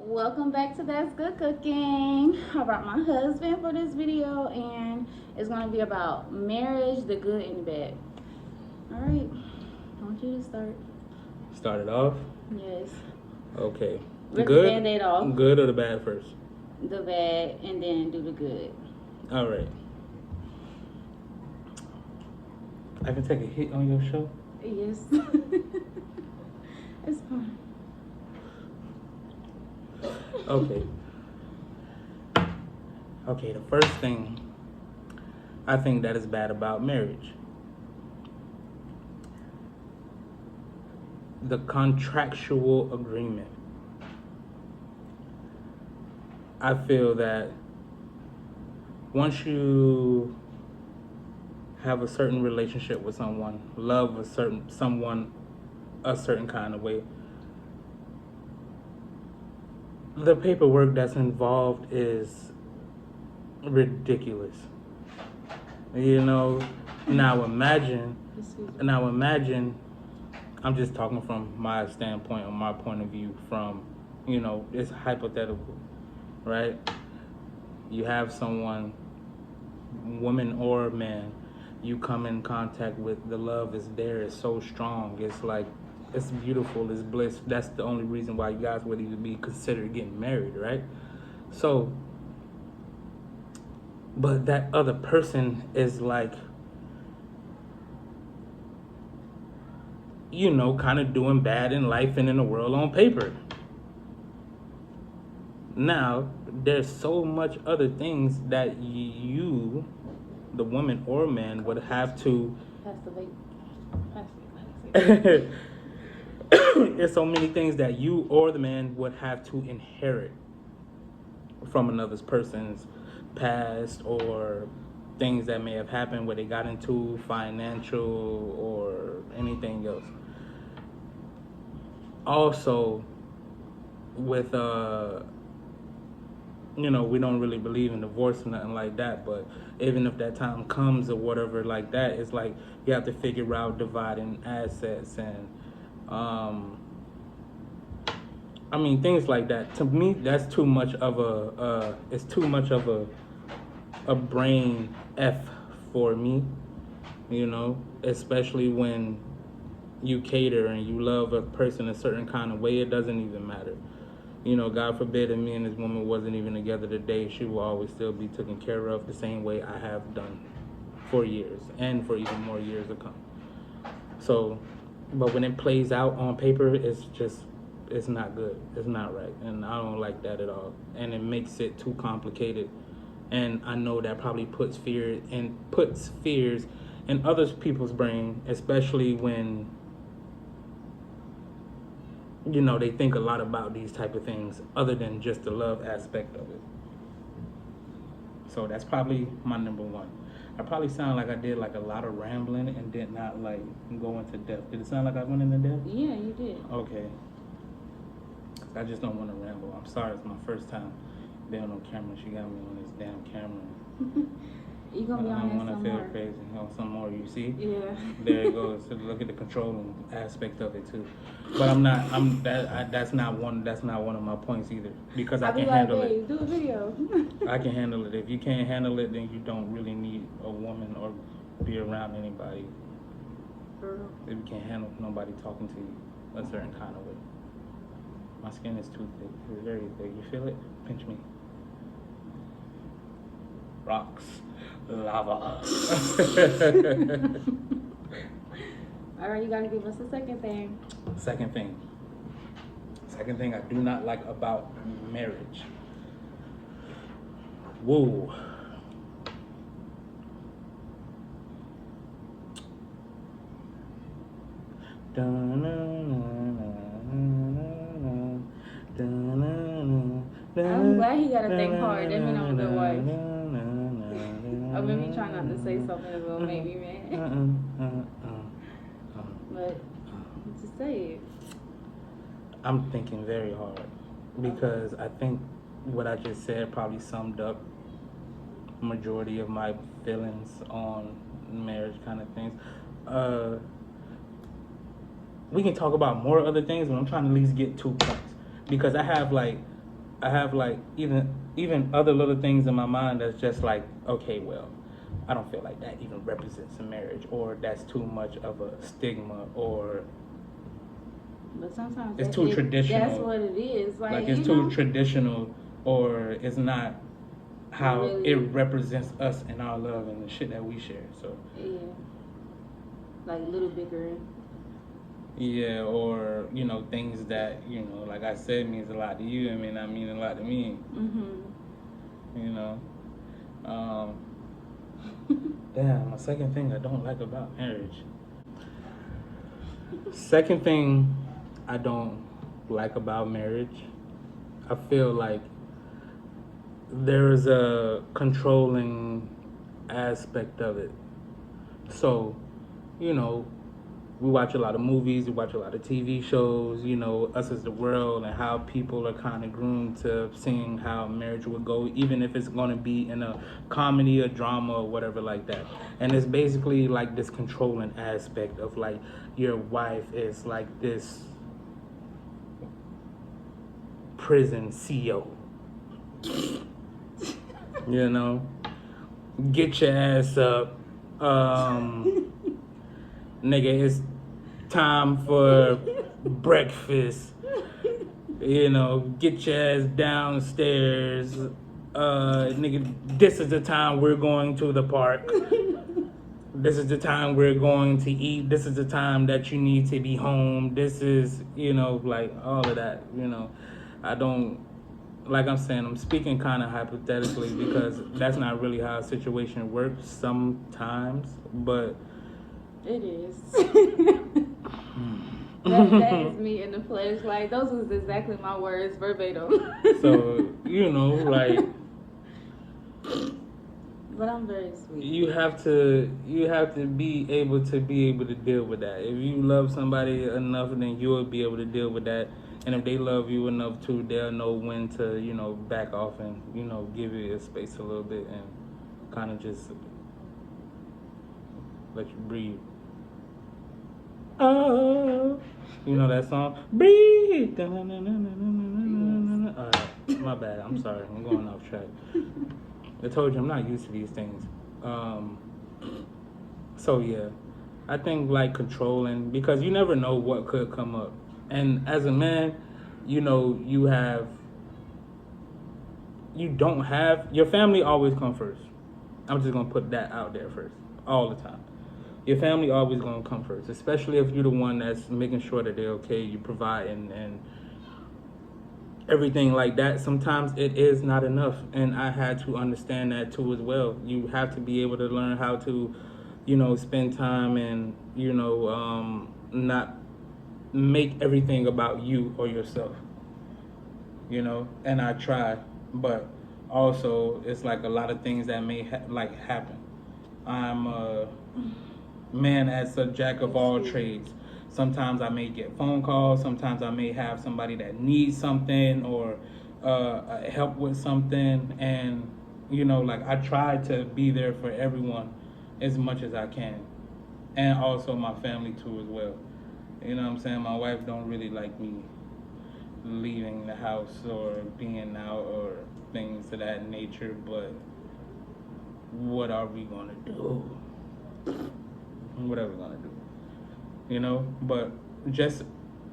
Welcome back to That's Good Cooking. I brought my husband for this video and it's going to be about marriage, the good and the bad. Alright, I want you to start. Start it off? Yes. Okay. Rip Good? the Band-Aid off. Good or the bad first? The bad and then do the good. Alright. I can take a hit on your show? Yes. It's fine. Okay. Okay, the first thing I think that is bad about marriage. The contractual agreement. I feel that once you have a certain relationship with someone, love someone a certain kind of way, the paperwork that's involved is ridiculous. Now imagine, I'm just talking from my standpoint, or my point of view from, it's hypothetical, right? You have someone, woman or man, you come in contact with, the love is there, it's so strong, it's like, it's beautiful, it's bliss. That's the only reason why you guys would even be considered getting married, right? So, but that other person is like, kind of doing bad in life and in the world on paper. Now, there's so much other things that you, the woman or man, would have to... Pass the vape. There's so many things that you or the man would have to inherit from another person's past, or things that may have happened where they got into financial or anything else. Also, with we don't really believe in divorce or nothing like that, but even if that time comes or whatever like that, it's like you have to figure out dividing assets and things like that. To me, that's too much of a brain F for me, especially when you cater and you love a person a certain kind of way. It doesn't even matter. God forbid if me and this woman wasn't even together today, she will always still be taken care of the same way I have done for years and for even more years to come. So, but when it plays out on paper, it's not good. It's not right. And I don't like that at all. And it makes it too complicated. And I know that probably puts fears in other people's brain, especially when they think a lot about these type of things other than just the love aspect of it. So that's probably my number one. I probably sound like I did like a lot of rambling and did not like go into depth. Did it sound like I went into depth? Yeah, you did. Okay. I just don't want to ramble. I'm sorry, it's my first time being on camera. She got me on this damn camera. You gonna be on I want some to feel more. crazy. Some more, you see? Yeah. There it goes. So look at the controlling aspect of it too. But that's not one of my points either, because I can handle it. Do a video. I can handle it. If you can't handle it, then you don't really need a woman or be around anybody. Girl. If you can't handle nobody talking to you a certain kind of way. My skin is too thick. It's very thick. You feel it? Pinch me. Rocks. Lava. Alright, you gotta give us the second thing. Second thing I do not like about marriage. Whoa. I'm glad he gotta think hard. That mean I'm a good wife. Or maybe try not to say something that will make me mad. But just say it. I'm thinking very hard, because I think what I just said probably summed up majority of my feelings on marriage kind of things. We can talk about more other things, but I'm trying to at least get 2 points, because I have like I have like even other little things in my mind that's just like, okay, well, I don't feel like that even represents a marriage, or that's too much of a stigma, or But sometimes it's too traditional. That's what it is. Like it's too traditional, or it's not how really, it represents us and our love and the shit that we share. So yeah, like little bickering. Yeah, or things that like I said, means a lot to you. It may not mean a lot to me. Damn. My second thing I don't like about marriage. Second thing I don't like about marriage, I feel like there's a controlling aspect of it. So, we watch a lot of movies, we watch a lot of TV shows, Us as the World, and how people are kind of groomed to seeing how marriage would go, even if it's going to be in a comedy or drama or whatever like that. And it's basically like this controlling aspect of like your wife is like this prison CO. Get your ass up. Nigga, it's time for breakfast. Get your ass downstairs. Nigga, this is the time we're going to the park. This is the time we're going to eat. This is the time that you need to be home. This is, like all of that, I don't, like I'm saying, I'm speaking kind of hypothetically because that's not really how a situation works sometimes, but it is. that is me in the flesh. Like, those was exactly my words, verbatim. So, like... But I'm very sweet. You have to be able to deal with that. If you love somebody enough, then you'll be able to deal with that. And if they love you enough too, they'll know when to, back off and, give you a space a little bit and kind of just let you breathe. Oh, you know that song? Breathe. My bad. I'm sorry. I'm going off track. I told you I'm not used to these things. So yeah, I think like controlling, because you never know what could come up. And as a man, your family always come first. I'm just gonna put that out there first, all the time. Your family always gonna come first, especially if you're the one that's making sure that they're okay, you provide and everything like that. Sometimes it is not enough, and I had to understand that too as well. You have to be able to learn how to, spend time and not make everything about you or yourself. And I try, but also it's like a lot of things that may happen. I'm a man as a jack of all trades. Sometimes I may get phone calls. Sometimes I may have somebody that needs something or help with something. And, I try to be there for everyone as much as I can. And also my family too as well. You know what I'm saying? My wife don't really like me leaving the house or being out or things of that nature. But what are we going to do? Whatever we're going to do. But just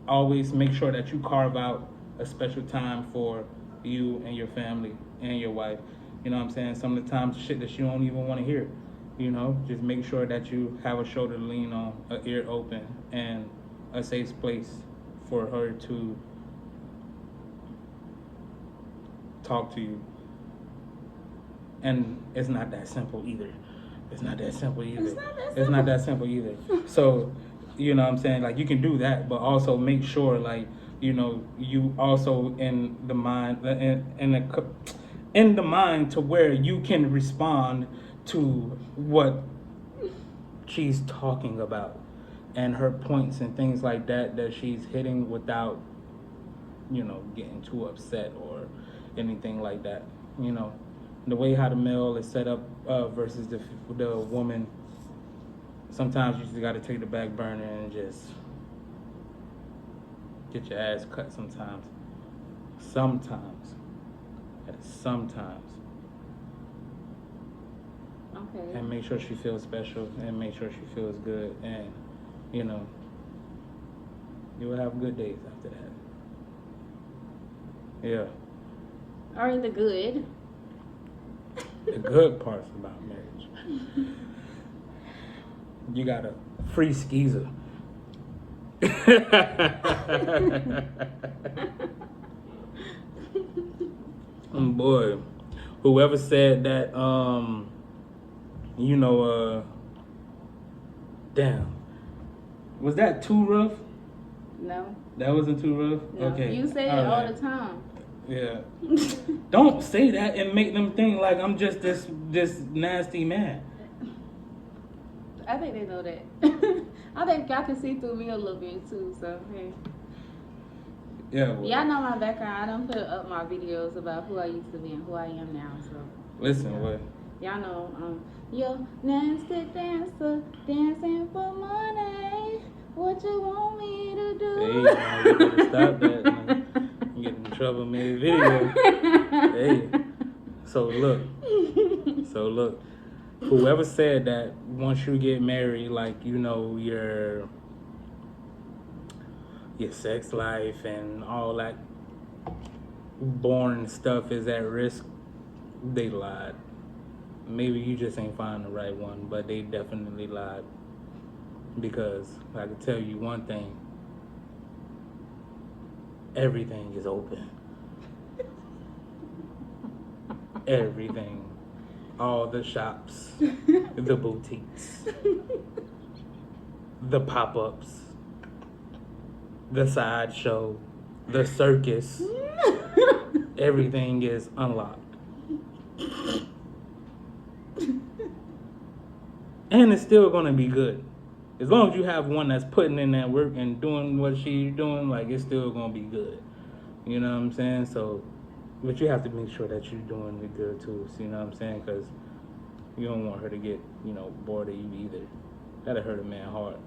always make sure that you carve out a special time for you and your family and your wife. You know what I'm saying? Some of the times shit that you don't even want to hear. Just make sure that you have a shoulder to lean on, an ear open, and a safe place for her to talk to you. And it's not that simple either. It's not that simple either. So, you know what I'm saying? Like, you can do that, but also make sure, like, you also in the mind, in the mind to where you can respond to what she's talking about and her points and things like that she's hitting without, getting too upset or anything like that. The way how the male is set up versus the woman. Sometimes you just got to take the back burner and just get your ass cut sometimes. sometimes. Okay. And make sure she feels special and make sure she feels good, and you know, you will have good days after that. Yeah. All right, the good. The good parts about marriage. You got a free skeezer. Boy, whoever said that, damn, was that too rough? No. That wasn't too rough? No. Okay. You say it all the time. Yeah. Don't say that and make them think like I'm just this nasty man. I think they know that. I think y'all can see through me a little bit too, so hey. Yeah. Well, y'all know my background. I done put up my videos about who I used to be and who I am now, so. Listen, what? Y'all know, yo, nasty dancer, dancing for money. What you want me to do? Hey, you better stop that. Man. You get in trouble mid video. Hey. So look. Whoever said that once you get married, like, you know, your sex life and all that boring stuff is at risk, they lied. Maybe you just ain't find the right one, but they definitely lied. Because I can tell you one thing, everything is open. Everything. All the shops, the boutiques, the pop-ups, the sideshow, the circus. Everything is unlocked. And it's still going to be good. As long as you have one that's putting in that work and doing what she's doing, like, it's still going to be good. You know what I'm saying? So, but you have to make sure that you're doing it good too. So, you know what I'm saying? Because you don't want her to get, bored of you either. That'll hurt a man hard.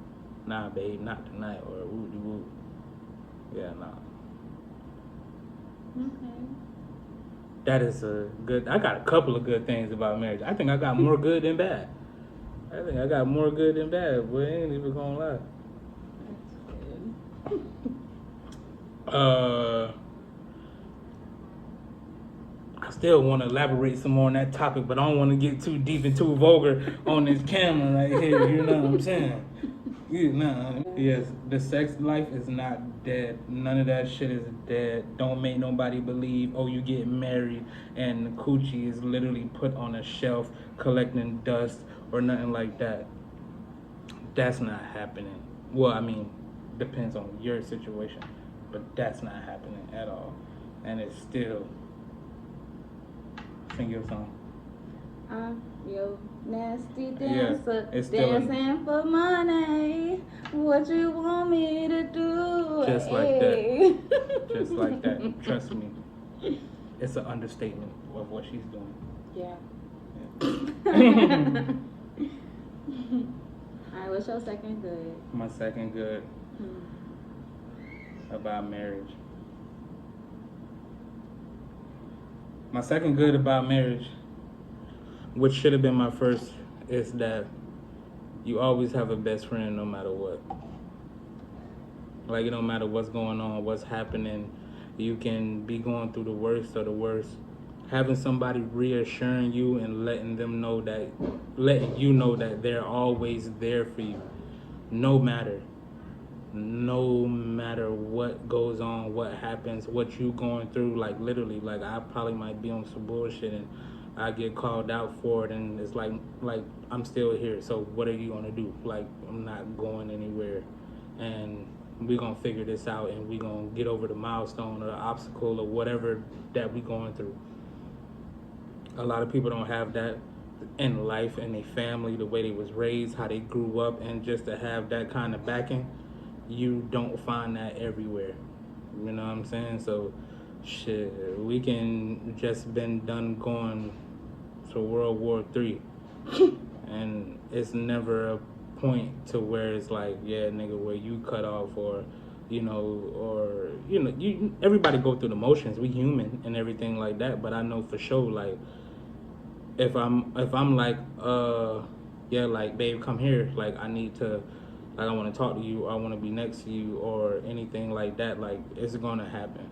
Nah, babe, not tonight, or woo-de-woo. Yeah, nah. Okay. That is a good, I got a couple of good things about marriage. I think I got more good than bad. I think I got more good than bad, boy. I ain't even gonna lie. That's good. I still want to elaborate some more on that topic, but I don't want to get too deep and too vulgar on this camera right here. You know what I'm saying? Yes, the sex life is not dead. None of that shit is dead. Don't make nobody believe, oh, you get married and the coochie is literally put on a shelf collecting dust or nothing like that. That's not happening. Well, I mean, depends on your situation, but that's not happening at all. And it's still... Sing your song. Yo, nasty dancer, it's still dancing for money. What you want me to do? Just like that. Just like that. Trust me. It's an understatement of what she's doing. Yeah. Alright, what's your second good? My second good about marriage. My second good about marriage, which should have been my first, is that you always have a best friend no matter what. Like, it don't matter what's going on, what's happening. You can be going through the worst of the worst. Having somebody reassuring you and letting you know that they're always there for you. No matter what goes on, what happens, what you going through, like literally, like I probably might be on some bullshit and I get called out for it, and it's like I'm still here. So what are you gonna do? Like, I'm not going anywhere, and we gonna figure this out, and we gonna get over the milestone or the obstacle or whatever that we going through. A lot of people don't have that in life, and their family, the way they was raised, how they grew up, and just to have that kind of backing. You don't find that everywhere. You know what I'm saying? So, shit, we can just been done going to World War III. And it's never a point to where it's like, yeah, nigga, where you cut off or or everybody go through the motions. We human and everything like that. But I know for sure, like if I'm like yeah, like babe, come here, like I need to, like I want to talk to you, I want to be next to you, or anything like that. Like it's gonna happen.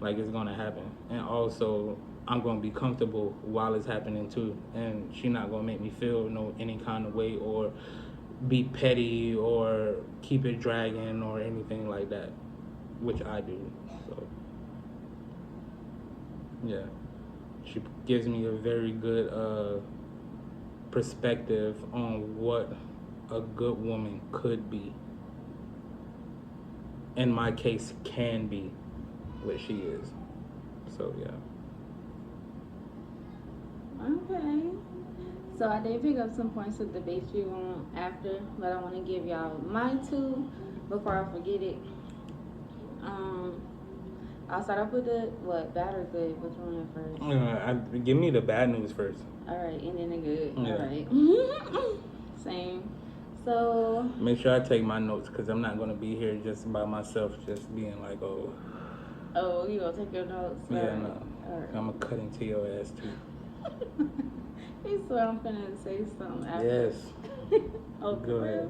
Like it's gonna happen, and also I'm gonna be comfortable while it's happening too, and she not gonna make me feel any kind of way or be petty or keep it dragging or anything like that, which I do. So yeah, she gives me a very good perspective on what a good woman could be. In my case, can be what she is. So yeah. Okay. So I did pick up some points of debate you on after, but I want to give y'all mine too before I forget it. I'll start off with the bad or good. Which one first? Give me the bad news first. All right, and then the good. Yeah. All right. Same. So make sure I take my notes because I'm not gonna be here just by myself, just being like, oh. Oh, you gonna take your notes? Yeah, right. no. Right. I'm gonna cut into your ass too. He swear I'm gonna say something after. Yes. Okay. Go ahead.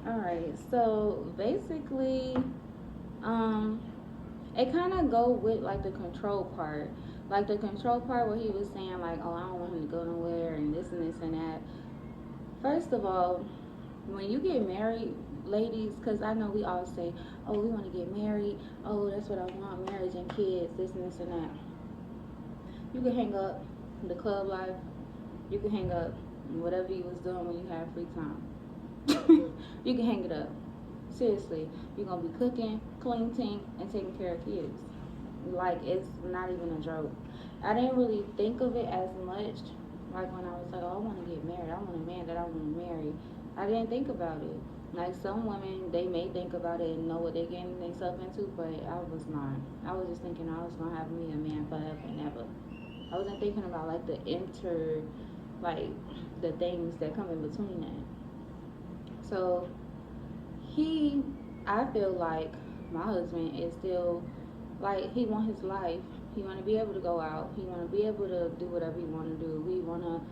All right. So basically, it kind of go with like the control part. Like the control part where he was saying like, oh, I don't want him to go nowhere and this and that. First of all, when you get married, ladies, because I know we all say, oh, we want to get married. Oh, that's what I want, marriage and kids, this and that. You can hang up the club life. You can hang up whatever you was doing when you had free time. You can hang it up. Seriously, you're going to be cooking, cleaning, and taking care of kids. Like, it's not even a joke. I didn't really think of it as much, like when I was like, oh, I want to get married. I want a man that I want to marry. I didn't think about it. Like some women, they may think about it and know what they're getting themselves into, but I was not. I was just thinking I was going to have me a man forever and ever. I wasn't thinking about like the things that come in between that. So I feel like my husband is still, like, he want his life. He want to be able to go out. He want to be able to do whatever he want to do. We want to,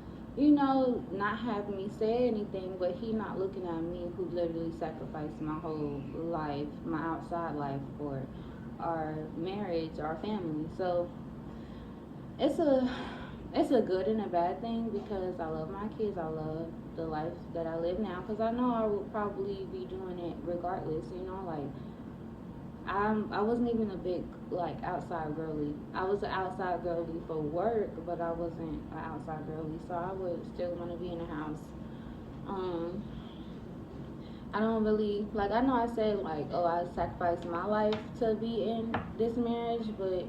not have me say anything, but he not looking at me who literally sacrificed my whole life, my outside life for our marriage, our family. So it's a good and a bad thing because I love my kids. I love the life that I live now because I know I would probably be doing it regardless, like I wasn't even a big like outside girly. I was an outside girly for work, but I wasn't an outside girly, so I would still want to be in the house. I don't really like. I know I said like, oh, I sacrificed my life to be in this marriage, but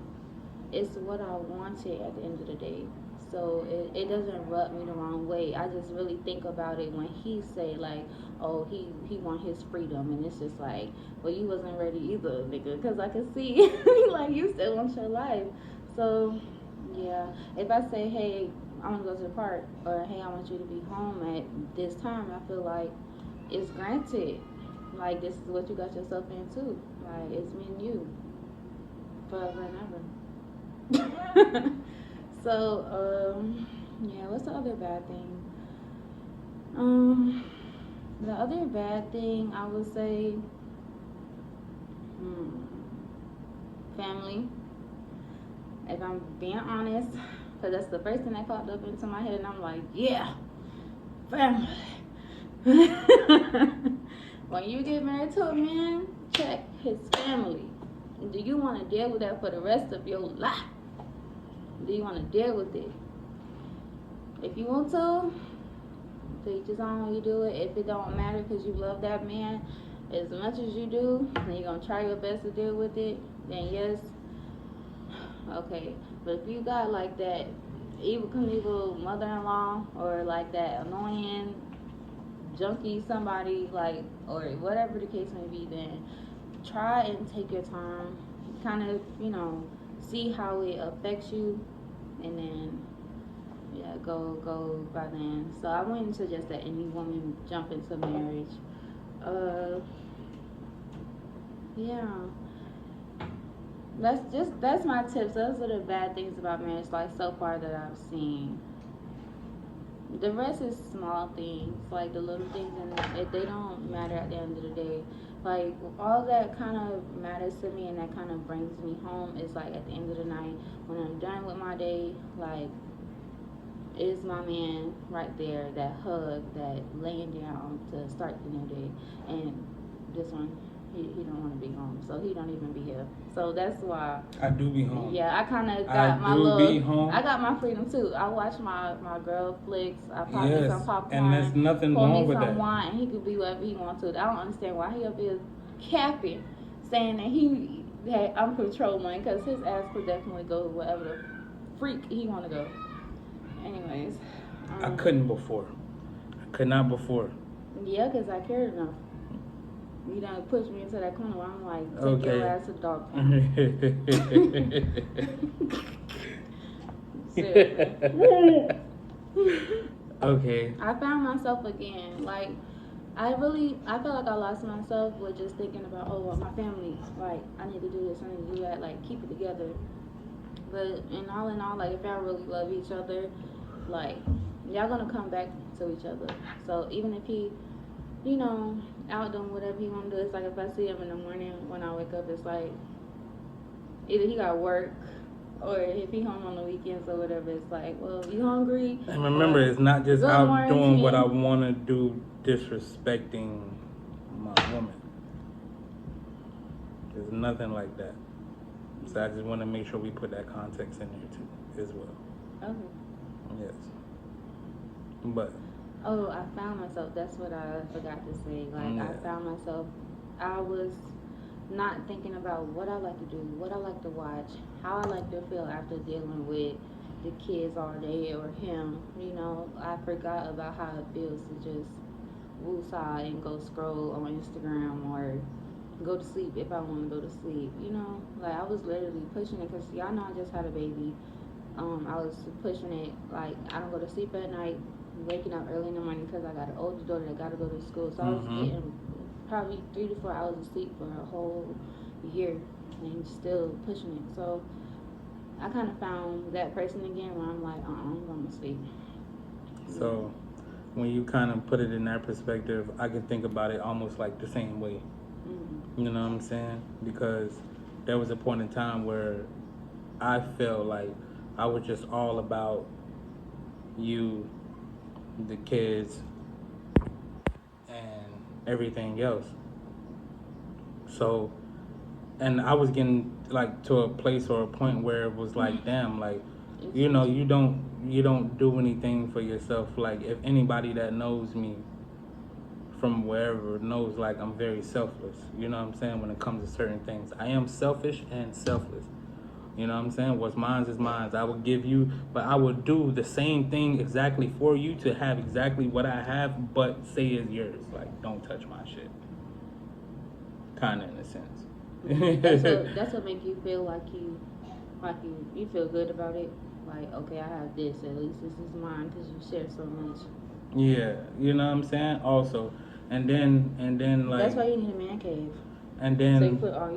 it's what I wanted at the end of the day. So it doesn't rub me the wrong way. I just really think about it when he say like, oh, he want his freedom, and it's just like, well, you wasn't ready either, nigga, because I can see like you still want your life. So yeah, if I say, hey, I want to go to the park, or hey, I want you to be home at this time, I feel like it's granted. Like this is what you got yourself into. Like it's me and you forever and ever. So, yeah, what's the other bad thing? The other bad thing I would say, family. If I'm being honest, because that's the first thing that popped up into my head, and I'm like, yeah, family. When you get married to a man, check his family. Do you want to deal with that for the rest of your life? Do you want to deal with it? If you want to each his own, you do it. If it don't matter because you love that man as much as you do, and you're going to try your best to deal with it, then yes, okay. But if you got like that evil Knievel mother-in-law or like that annoying junkie somebody, like, or whatever the case may be, then try and take your time, kind of, see how it affects you, and then go by then. So I wouldn't suggest that any woman jump into marriage. Yeah. That's my tips. Those are the bad things about marriage, like so far that I've seen. The rest is small things, like the little things, and they don't matter at the end of the day. Like all that kind of matters to me, and that kind of brings me home is like at the end of the night when I'm done with my day. Like, is my man right there? That hug, that laying down to start the new day, and this one. He don't want to be home, so he don't even be here. So that's why. I do be home. Yeah, I kind of I got my do little. be home. I got my freedom too. I watch my girl flicks. I pop me Yes, some popcorn. and there's nothing pour wrong me with some that. wine, and he could be whatever he wants to. I don't understand why he up here capping, saying that I'm controlling, because his ass could definitely go wherever the freak he want to go. Anyways. I couldn't before. I could not before. Yeah, because I cared enough. You done push me into that corner where I'm like, take Okay. your ass to the dog pound. Seriously. Okay. I found myself again. Like, I feel like I lost myself with just thinking about, oh, well, my family. Like, I need to do this, I need to do that. Like, keep it together. But in all, like, if y'all really love each other, like, y'all gonna come back to each other. So even if he, out doing whatever he wanna do, it's like if I see him in the morning when I wake up, it's like either he got work, or if he home on the weekends or whatever, it's like, well, you hungry? And remember, it's not just Good out morning, doing what I King. want to do, disrespecting my woman. There's nothing like that. So I just want to make sure we put that context in there too, as well. Okay. Yes. But. Oh, I found myself. That's what I forgot to say. Like, Yeah. I found myself. I was not thinking about what I like to do, what I like to watch, how I like to feel after dealing with the kids all day or him. I forgot about how it feels to just woosah and go scroll on Instagram or go to sleep if I want to go to sleep. Like I was literally pushing it because y'all know I just had a baby. I was pushing it like I don't go to sleep at night, waking up early in the morning because I got an older daughter that got to go to school. So I was getting probably 3 to 4 hours of sleep for a whole year and still pushing it. So I kind of found that person again where I'm like, I'm going to sleep. So when you kind of put it in that perspective, I can think about it almost like the same way. Mm-hmm. You know what I'm saying? Because there was a point in time where I felt like I was just all about you, the kids, and everything else. So, and I was getting like to a place or a point where it was like, damn, like, you don't do anything for yourself. Like, if anybody that knows me from wherever knows, like, I'm very selfless. You know what I'm saying? When it comes to certain things, I am selfish and selfless. You know what I'm saying? What's mine is mine. I will give you, but I will do the same thing exactly for you to have exactly what I have, but say is yours. Like, don't touch my shit. Kind of in a sense. That's what make you feel like you feel good about it. Like, okay, I have this. At least this is mine because you share so much. Yeah, you know what I'm saying? Also, and then like. That's why you need a man cave. And then. So you put all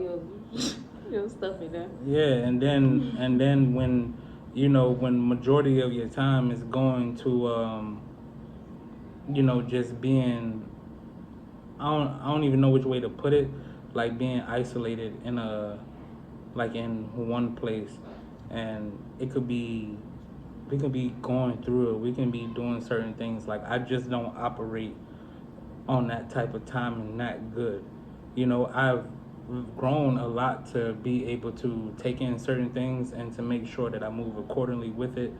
your stuff in there. Yeah, and then when when majority of your time is going to just being, I don't even know which way to put it, like being isolated in in one place, and we can be going through it, we can be doing certain things. Like, I just don't operate on that type of time and that good. I've grown a lot to be able to take in certain things and to make sure that I move accordingly with it,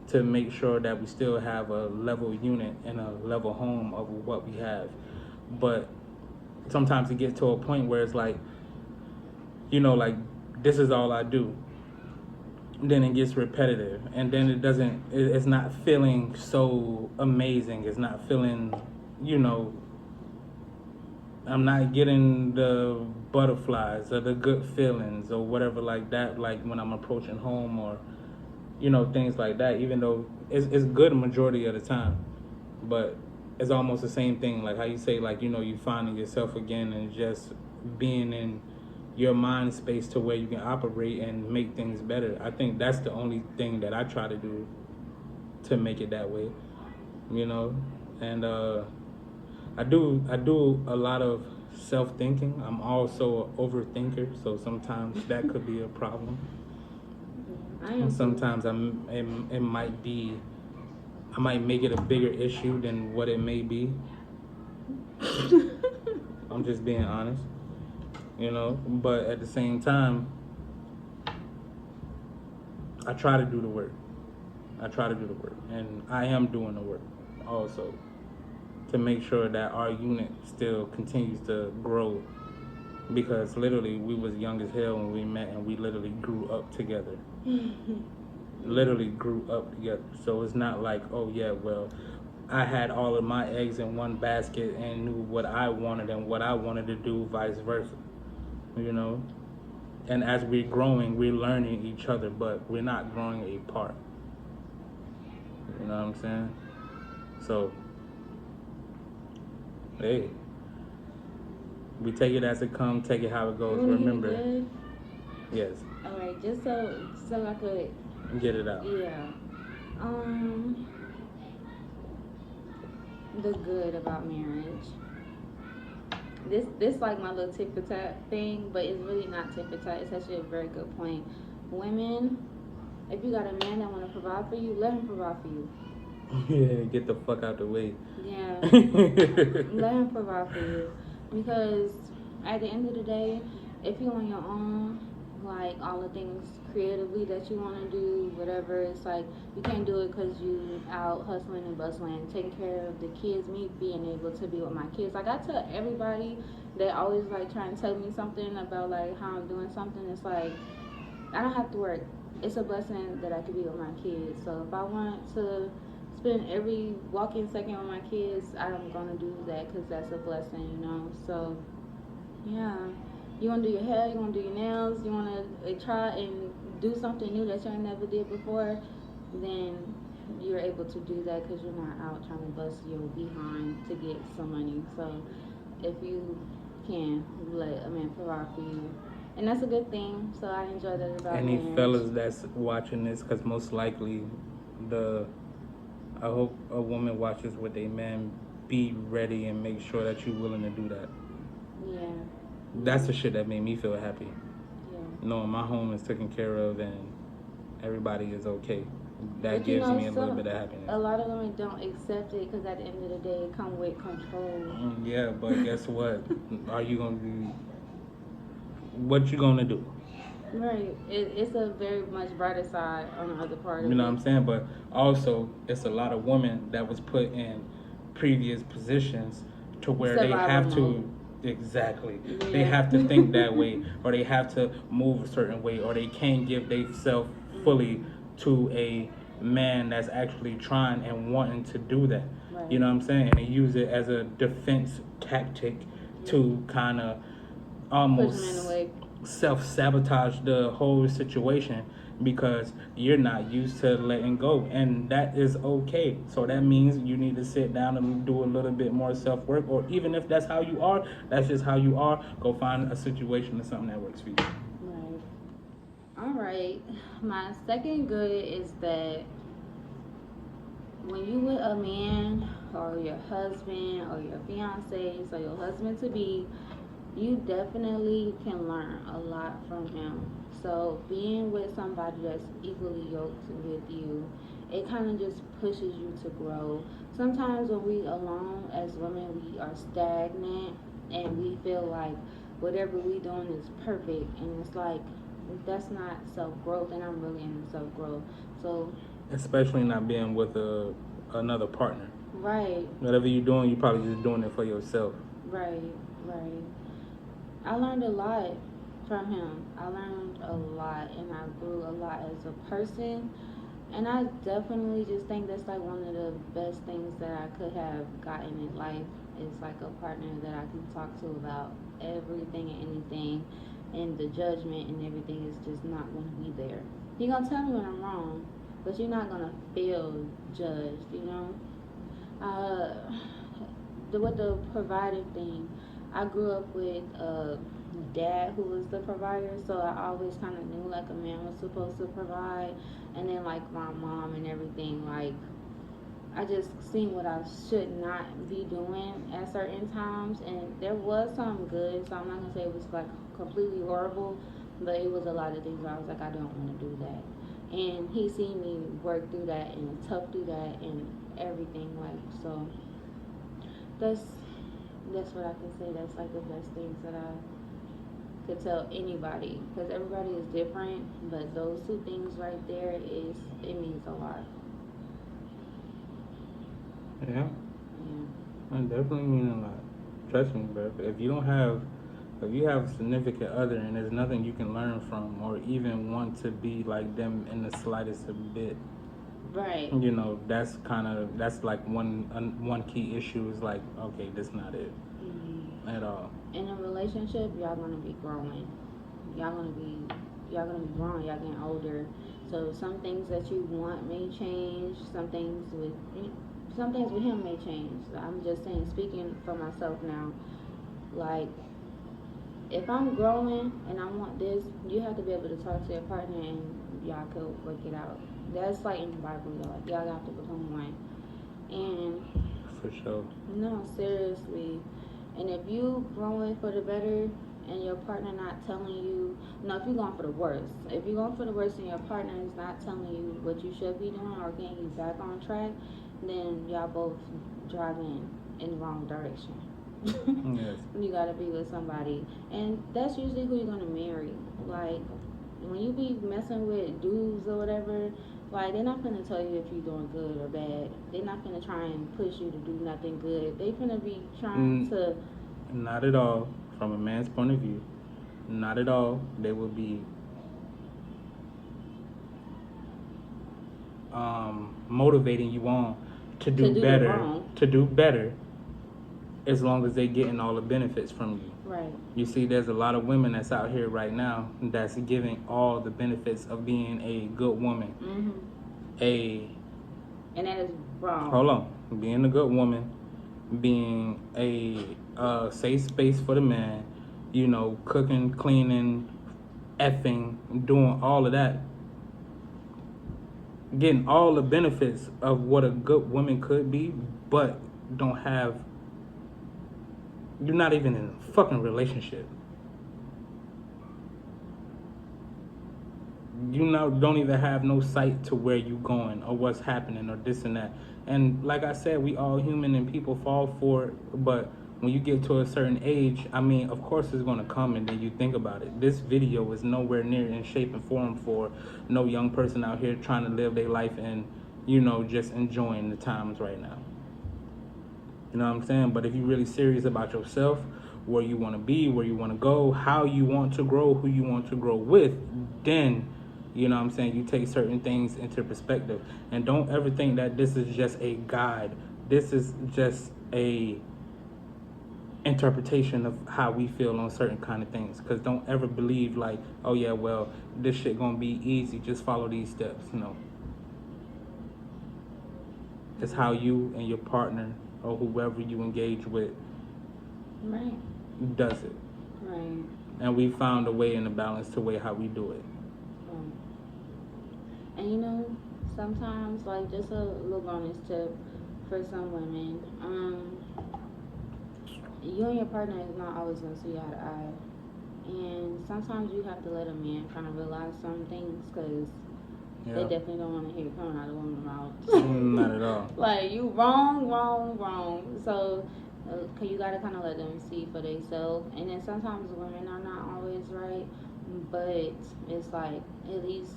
to make sure that we still have a level unit and a level home of what we have. But sometimes it gets to a point where it's like, like, this is all I do. Then it gets repetitive, and then it's not feeling so amazing. It's not feeling, I'm not getting the butterflies or the good feelings or whatever like that, like when I'm approaching home or, things like that, even though it's good a majority of the time. But it's almost the same thing, like how you say, like, you finding yourself again and just being in your mind space to where you can operate and make things better. I think that's the only thing that I try to do to make it that way, you know. And I do a lot of self thinking. I'm also an overthinker, so sometimes that could be a problem. I And am too. sometimes it might be, I might make it a bigger issue than what it may be. I'm just being honest, you know. But at the same time, I try to do the work. I try to do the work, and I am doing the work also to make sure that our unit still continues to grow. Because literally, we was young as hell when we met, and we literally grew up together. Literally grew up together. So it's not like, oh yeah, well, I had all of my eggs in one basket and knew what I wanted and what I wanted to do, vice versa. You know? And as we're growing, we're learning each other, but we're not growing apart. You know what I'm saying? So, hey, we take it as it comes, take it how it goes. Wanna hear Remember, good? yes, All right, just so I could, get it out. yeah. The good about marriage. This like my little tit for tat thing, but it's really not tit for tat. It's actually a very good point. Women, if you got a man that want to provide for you, let him provide for you. Yeah, get the fuck out the way. Yeah, let him provide for you, because at the end of the day, if you're on your own, like all the things creatively that you want to do, whatever, it's like you can't do it because you out hustling and bustling, taking care of the kids. Me being able to be with my kids, like I tell everybody that always like trying to tell me something about like how I'm doing something. It's like I don't have to work. It's a blessing that I could be with my kids. So if I want to spend every walking second with my kids, I'm gonna do that because that's a blessing, you know. So yeah, you wanna do your hair, you wanna do your nails, you wanna try and do something new that you never did before, then you're able to do that because you're not out trying to bust your behind to get some money. So if you can let a man provide for you, and that's a good thing. So I enjoy that about Any marriage. fellas that's watching this, because most likely the I hope a woman watches with a man. Be ready and make sure that you're willing to do that. Yeah. That's the shit that made me feel happy. Yeah. Knowing my home is taken care of and everybody is okay. That But you gives know, me a little some bit of happiness. a lot of women don't accept it because at the end of the day, it come with control. Yeah, but guess what? Are you gonna be? What you gonna do? Right. It's a very much brighter side on the other part You of know what it. I'm saying? But also, it's a lot of women that was put in previous positions to where they Survival have mode. to exactly they Yeah. have to think that way, or they have to move a certain way, or they can't give themselves fully to a man that's actually trying and wanting to do that. Right. You know what I'm saying? And they use it as a defense tactic to kind of Push men almost away. self-sabotage the whole situation because you're not used to letting go, and that is okay. So that means you need to sit down and do a little bit more self-work, or even if that's how you are, that's just how you are. Go find a situation or something that works for you. Right. All right. My second good is that when you with a man or your husband or your fiance, so your husband to be, you definitely can learn a lot from him. So being with somebody that's equally yoked with you, it kind of just pushes you to grow. Sometimes when we alone as women, we are stagnant and we feel like whatever we doing is perfect, and it's like that's not self growth, and I'm really into self growth. So Especially not being with another partner. right, Whatever you're doing, you're probably just doing it for yourself. right, right. I learned a lot from him. I learned a lot and I grew a lot as a person. And I definitely just think that's like one of the best things that I could have gotten in life is like a partner that I can talk to about everything and anything. And the judgment and everything is just not going to be there. You're going to tell me when I'm wrong, but you're not going to feel judged, you know? With the providing thing, I grew up with dad who was the provider, so I always kind of knew like a man was supposed to provide, and then like my mom and everything, like I just seen what I should not be doing at certain times, and there was some good, so I'm not gonna say it was like completely horrible, but it was a lot of things where I was like, I don't want to do that, and he seen me work through that and tough through that and everything, like so. That's that's what I can say. That's like the best things that I could tell anybody, because everybody is different, but those two things right there is it means a lot. Yeah, Yeah. I definitely mean a lot. Trust me, bro. If you have a significant other and there's nothing you can learn from or even want to be like them in the slightest bit, Right. that's like one key issue is like, okay, that's not it at all. In a relationship, y'all gonna be growing. Y'all gonna be y'all gonna be growing. Y'all getting older. So some things that you want may change. Some things with him may change. I'm just saying, speaking for myself now. Like if I'm growing and I want this, you have to be able to talk to your partner and y'all could work it out. That's like in the Bible, y'all. Like, y'all have to become one. And For sure. no, seriously. And if you growing for the better and your partner not telling you, no, if you're going for the worst, if you're going for the worst and your partner is not telling you what you should be doing or getting you back on track, then y'all both driving in the wrong direction. Yes. You gotta be with somebody, and that's usually who you're gonna marry. Like when you be messing with dudes or whatever, like they're not gonna tell you if you're doing good or bad. They're not gonna try and push you to do nothing good. They gonna be trying to. Not at all. From a man's point of view, not at all. They will be motivating you on to do To do the better, wrong. to do better, as long as they getting all the benefits from you. Right. You see, there's a lot of women that's out here right now that's giving all the benefits of being a good woman. And that is wrong. Hold on, being a good woman, being a safe space for the man, cooking, cleaning, effing, doing all of that, getting all the benefits of what a good woman could be, but don't have. You're not even in a fucking relationship. Don't even have no sight to where you going or what's happening or this and that. And like I said, we all human and people fall for it, but when you get to a certain age, I mean, of course it's going to come, and then you think about it. This video is nowhere near in shape and form for no young person out here trying to live their life and just enjoying the times right now. You know what I'm saying? But if you're really serious about yourself, where you want to be, where you want to go, how you want to grow, who you want to grow with, then, you know what I'm saying, you take certain things into perspective. And don't ever think that this is just a guide. This is just a interpretation of how we feel on certain kind of things. Because don't ever believe like, oh yeah, well, this shit gonna be easy, just follow these steps. No. It's how you and your partner or whoever you engage with does it. Right. And we found a way and a balance to way how we do it. And sometimes, like, just a little bonus tip for some women, you and your partner is not always going to see eye to eye. And sometimes you have to let a man kind of realize some things, because they definitely don't want to hear it coming out of a woman's mouth. Not at all. Like, you wrong. So you got to kind of let them see for themselves. And then sometimes women are not always right, but it's like, at least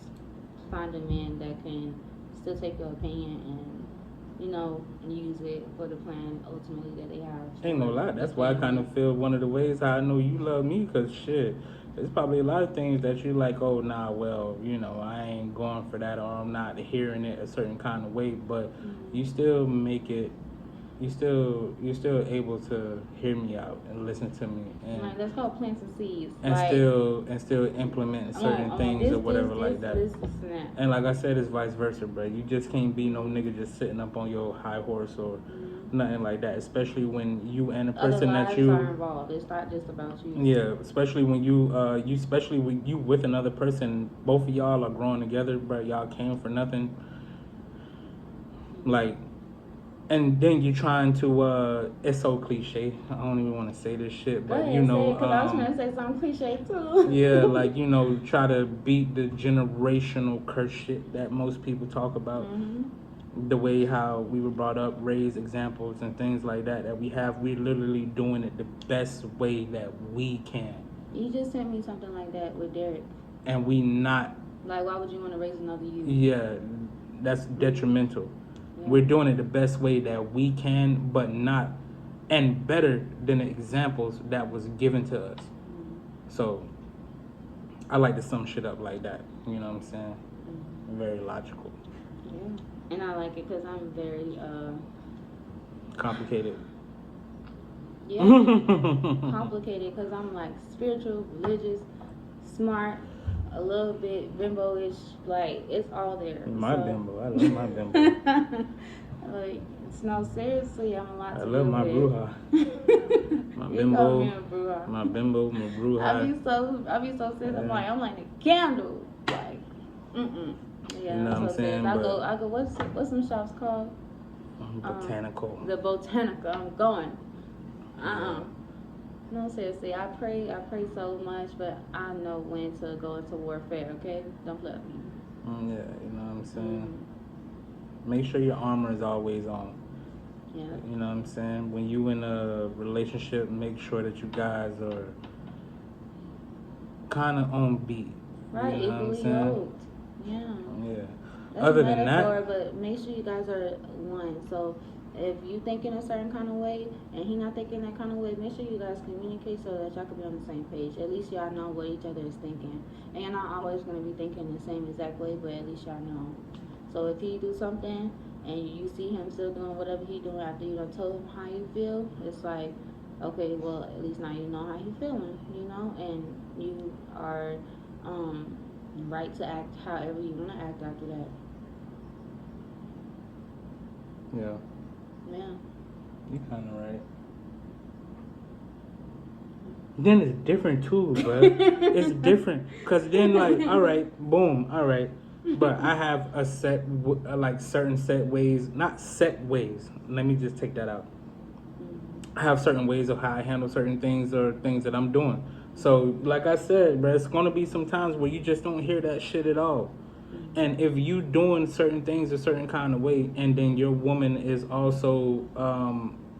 find a man that can still take your opinion and use it for the plan ultimately that they have. Ain't no lie. That's why I kind of feel one of the ways how I know you love me, because shit, there's probably a lot of things that you like, oh, nah, well, I ain't going for that, or I'm not hearing it a certain kind of way, but you still make it, you're still able to hear me out and listen to me, and like, that's called planting seeds, and like, still implement certain things or whatever like that. And like I said, it's vice versa, bro. You just can't be no nigga just sitting up on your high horse or nothing like that. Especially when you and the Other person that lives you are involved. It's not just about you. yeah, especially when especially when you with another person, both of y'all are growing together, but y'all came for nothing. Like, and then you trying to it's so cliche. I don't even want to say this shit, Go but ahead, say it, because I was going to say something cliche too. yeah, like, try to beat the generational curse shit that most people talk about. The way how we were brought up, raised examples and things like that we're literally doing it the best way that we can. You just sent me something like that with Derek. And we not. Like, why would you want to raise another you? Yeah, that's detrimental. Yeah. We're doing it the best way that we can, but not, and better than the examples that was given to us. So, I like to sum shit up like that. You know what I'm saying? Very logical. Yeah. And I like it because I'm very complicated. Yeah, complicated because I'm like spiritual, religious, smart, a little bit bimbo-ish. Like, it's all there. My bimbo, I love my bimbo. Like, no, seriously, I'm a lot to I love my bruja. My bimbo, my bimbo, my bruja. I be so serious. Yeah. I'm like a candle. Like, yeah, you know what I'm saying? I go. What's some shops called? Botanical. The Botanical. I'm going. No, seriously. I pray so much, but I know when to go into warfare. Okay, don't play with me. Yeah, you know what I'm saying. Make sure your armor is always on. Yeah. You know what I'm saying? When you in a relationship, make sure that you guys are kind of on beat. Right, you know equally yoked. Yeah. Yeah. That's Other a than metaphor, that, but make sure you guys are one. So if you think in a certain kind of way and he not thinking that kind of way, make sure you guys communicate so that y'all can be on the same page. At least y'all know what each other is thinking. And you're not always going to be thinking the same exact way, but at least y'all know. So if he do something and you see him still doing whatever he doing after you done told him how you feel, it's like, okay, well, at least now you know how he feeling, and you are right to act however you want to act after that. Yeah. Yeah. You kind of right. Then it's different too, bro. It's different. Because then, like, all right, boom, all right. But I have a certain set ways, not set ways. Let me just take that out. I have certain ways of how I handle certain things or things that I'm doing. So, like I said, bro, it's going to be some times where you just don't hear that shit at all. And if you doing certain things a certain kind of way, and then your woman is also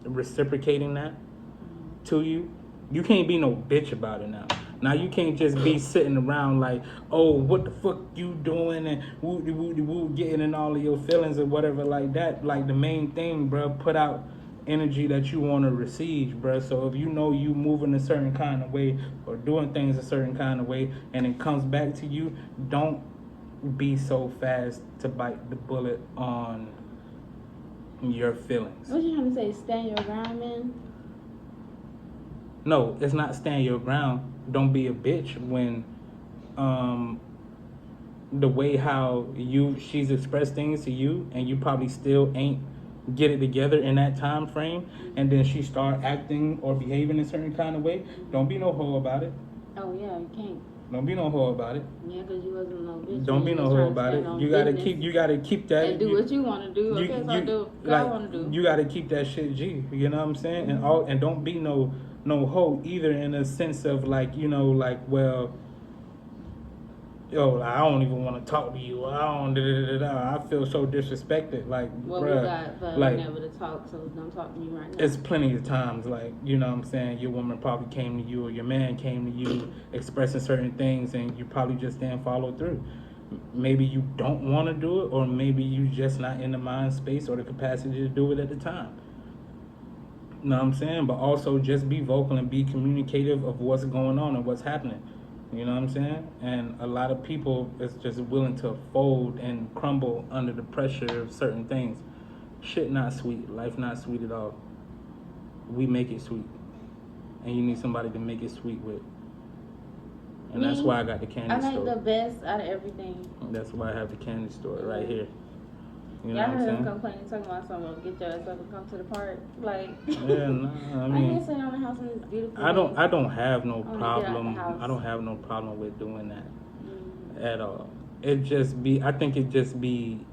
reciprocating that to you, you can't be no bitch about it now. Now you can't just be sitting around like, oh, what the fuck you doing, and woo getting in all of your feelings or whatever like that. Like, the main thing, bro, put out energy that you want to receive, bro. So if you know you moving a certain kind of way or doing things a certain kind of way, and it comes back to you, don't be so fast to bite the bullet on your feelings. What you trying to say? Stand your ground, man? No, it's not stand your ground. Don't be a bitch when the way how she's expressed things to you, and you probably still ain't get it together in that time frame, and then she start acting or behaving a certain kind of way. Don't be no hoe about it. Oh yeah, you can't. Don't be no hoe about it. Yeah, because you wasn't no bitch. Don't be no hoe about it. You gotta keep that. And do what you want to do. Okay, so I do what I want to do. You gotta keep that shit G. You know what I'm saying? And don't be no hoe either, in a sense of like, well, yo, I don't even want to talk to you. I feel so disrespected. Like, well, bruh, we got like, never to talk, so don't talk to me right now. It's plenty of times, like, you know what I'm saying, your woman probably came to you or your man came to you expressing certain things, and you probably just didn't follow through. Maybe you don't want to do it, or maybe you just not in the mind space or the capacity to do it at the time. You know what I'm saying? But also just be vocal and be communicative of what's going on and what's happening. You know what I'm saying? And a lot of people is just willing to fold and crumble under the pressure of certain things. Shit not sweet. Life not sweet at all. We make it sweet. And you need somebody to make it sweet with. And that's why I got the candy store. I like the best out of everything. That's why I have the candy store right here. You know Y'all what I'm heard him saying? complaining, talking about something. Get your ass up and come to the park. Like, Yeah, no, I I mean, ain't sitting on the house in this beautiful I day. don't have no I wanna get out the problem. house. I don't have no problem with doing that Mm. at all. It just be, I think it just be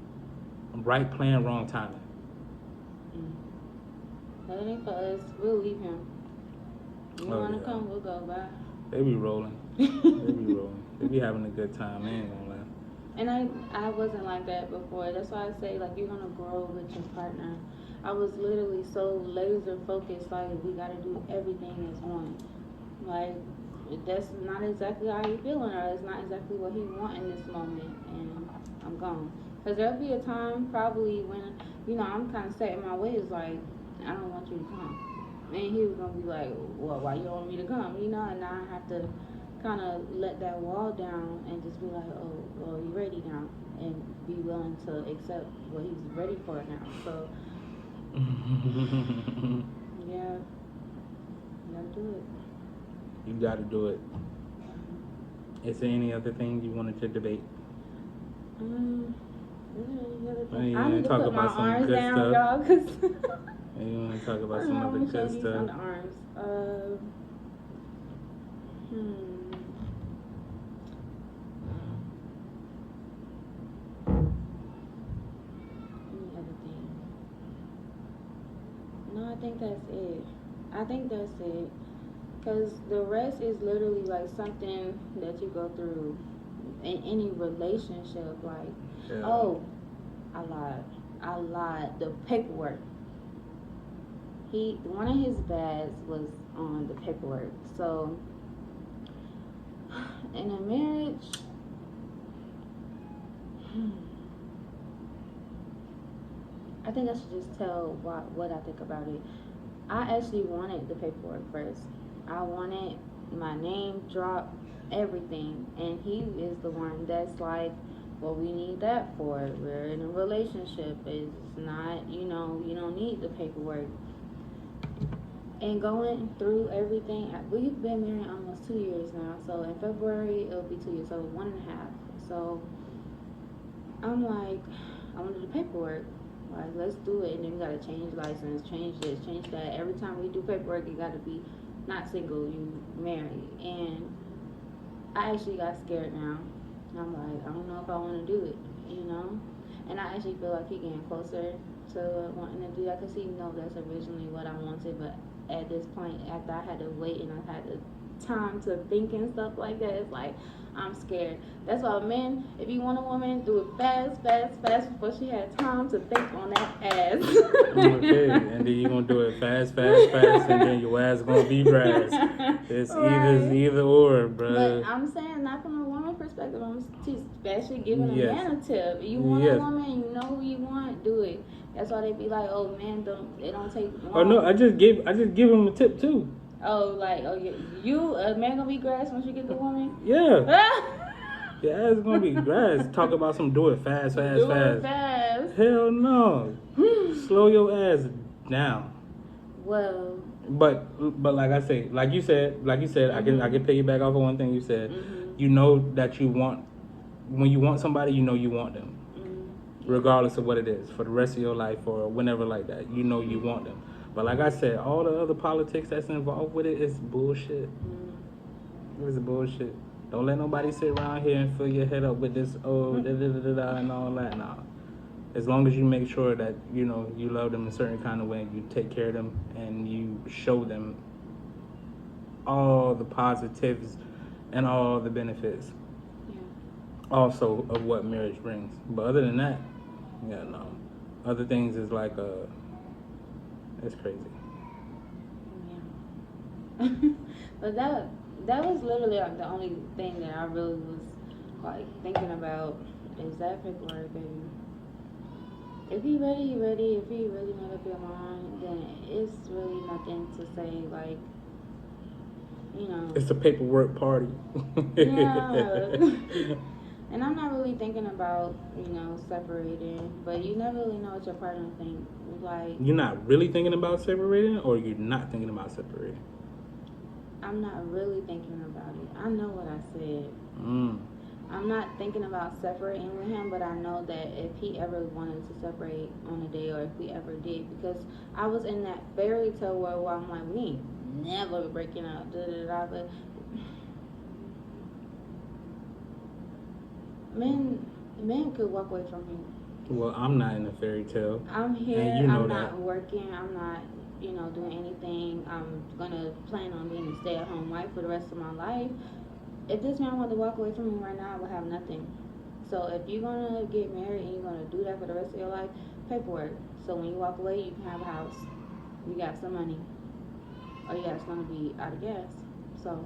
right plan, wrong timing. That ain't for us. We'll leave him. You Oh, wanna yeah. come? We'll go. Bye. They be rolling. They be rolling. They be having a good time. I ain't gonna lie. And I wasn't like that before. That's why I say, like, you're gonna grow with your partner. I was literally so laser focused, like, we gotta do everything as one. Like, that's not exactly how he feeling, or it's not exactly what he want in this moment, and I'm gone. Cause there'll be a time probably when, you know, I'm kind of set in my ways, like, I don't want you to come. And he was gonna be like, well, why you don't want me to come, you know? And now I have to kind of let that wall down and just be like, oh, well, you ready now, and be willing to accept what he's ready for now. So yeah, gotta do it. You gotta do it. Is there any other thing you wanted to debate? Is there any other Well, thing? you I wanna need to talk put my about some arms good down, stuff? y'all, cause You want to talk about I some don't know, other I'm good shaky stuff? on the arms. Any other thing? No, I think that's it. I think that's it. Cause the rest is literally like something that you go through in any relationship. Like, Yeah. oh, I lied. The paperwork. One of his bads was on the paperwork. So in a marriage, I think I should just tell what I think about it. I actually wanted the paperwork first. I wanted my name dropped, everything, and he is the one that's like, well, we need that for it. We're in a relationship. It's not, you know, you don't need the paperwork. And going through everything, we've been married almost 2 years now. So in February it'll be 2 years, so 1.5. So I'm like, I wanted the paperwork. Like, let's do it. And then we gotta change license, change this, change that. Every time we do paperwork, you gotta be not single, you married. And I actually got scared now. I'm like, I don't know if I want to do it, you know. And I actually feel like he getting closer to wanting to do that, because he know that's originally what I wanted. But at this point, after I had to wait and I had the time to think and stuff like that, it's like, I'm scared. That's why, men, if you want a woman, do it fast before she had time to think on that ass. Okay, and then you gonna do it fast, and then your ass gonna be grass. It's Right. either or, bruh. But I'm saying, not from a woman perspective. I'm especially giving a man a tip. You want Yes. a woman, you know who you want, do it. That's why they be like, oh, men don't take long. Oh no, I just give him a tip too. Oh, like, oh, you a man gonna be grass once you get the woman? Yeah. Your ass gonna be grass. Talk about some do it fast. Do it fast. Hell no. Slow your ass down. Well. But like I say, like you said, Mm-hmm. I can piggyback off of one thing you said. Mm-hmm. You know that you want, when you want somebody, you know you want them, regardless of what it is, for the rest of your life or whenever like that. You know you want them. But like I said, all the other politics that's involved with it is bullshit. It's bullshit. Don't let nobody sit around here and fill your head up with this and all that. Nah. As long as you make sure that, you know, you love them a certain kind of way, you take care of them, and you show them all the positives and all the benefits also of what marriage brings. But other than that, yeah, no. Other things is like, it's crazy. Yeah. But that was literally like the only thing that I really was like thinking about, is that paperwork, baby. If he ready, he ready. If he really made up your mind, then it's really nothing to say, like, you know. It's a paperwork party. Yeah. And I'm not really thinking about, you know, separating, but you never really know what your partner thinks. Like, you're not really thinking about separating, or you're not thinking about separating? I'm not really thinking about it. I know what I said. I'm not thinking about separating with him, but I know that if he ever wanted to separate on a day, or if we ever did, because I was in that fairy tale world where I'm like, we ain't never breaking up, da da da. But men could walk away from me. Well, I'm not in a fairy tale. I'm here. And you know I'm that. not working. I'm not, doing anything. I'm gonna plan on being a stay-at-home wife for the rest of my life. If this man wanted to walk away from me right now, I would have nothing. So if you're gonna get married and you're gonna do that for the rest of your life, paperwork. So when you walk away, you can have a house, you got some money, or you guys gonna be out of gas. So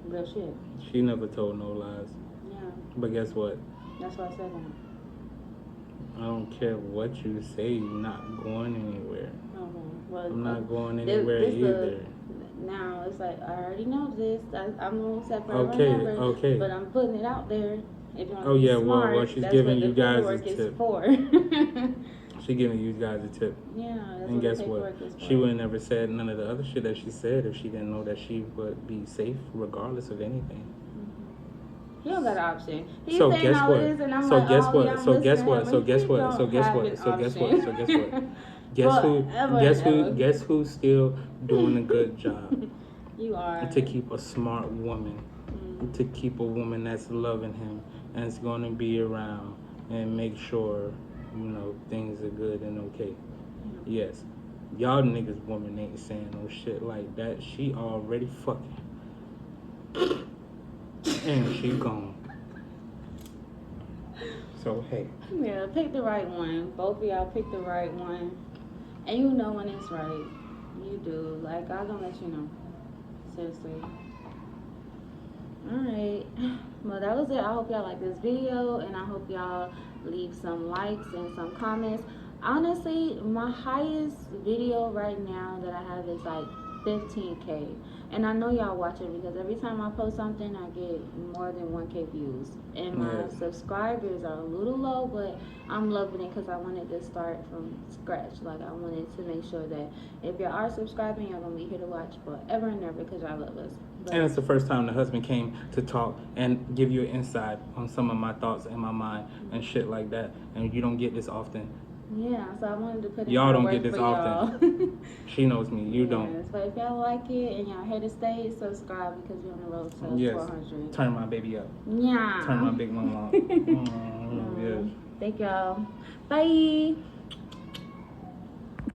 real shit. She never told no lies. Yeah, But guess what? that's what I said. I don't care what you say. You're not going anywhere. Okay. Well, I'm not going anywhere this either. Now it's like I already know this. I'm gonna separate Okay, my number, okay. but I'm putting it out there. If you want to Oh, be yeah, smart, well, she's that's giving what you the guys a paperwork is tip. for. She giving you guys a tip. Yeah, that's And what guess the what? paperwork is for. She would have never said none of the other shit that she said if she didn't know that she would be safe regardless of anything. He don't got an option. He's So saying guess all what? this, and I'm So like, guess oh, what? yeah, I'm So guess listening, what? but So guess he what? don't So guess have what? an So guess what? option. So guess what? Guess who? Forever Guess and who? ever. Guess who's still doing a good job You are. to keep a smart woman, to keep a woman that's loving him and is going to be around and make sure things are good and okay. Yes, y'all niggas woman ain't saying no shit like that. She already fucking and she gone. So hey. Yeah, pick the right one. Both of y'all pick the right one. And you know when it's right. You do. Like, I'm gonna let you know. Seriously. Alright. Well, that was it. I hope y'all like this video, and I hope y'all leave some likes and some comments. Honestly, my highest video right now that I have is like 15K. And I know y'all watch it because every time I post something, I get more than 1K views. And my subscribers are a little low, but I'm loving it because I wanted to start from scratch. Like, I wanted to make sure that if you are subscribing, you're going to be here to watch forever and ever because y'all love us. But and it's the first time the husband came to talk and give you an insight on some of my thoughts in my mind and shit like that. And you don't get this often. Yeah, so I wanted to put in y'all don't work get this for often. y'all. She knows me. You don't. So if y'all like it and y'all here to stay, subscribe because we're on the road to 400. Turn my baby up. Yeah. Turn my big mama up. Yes. Thank y'all. Bye.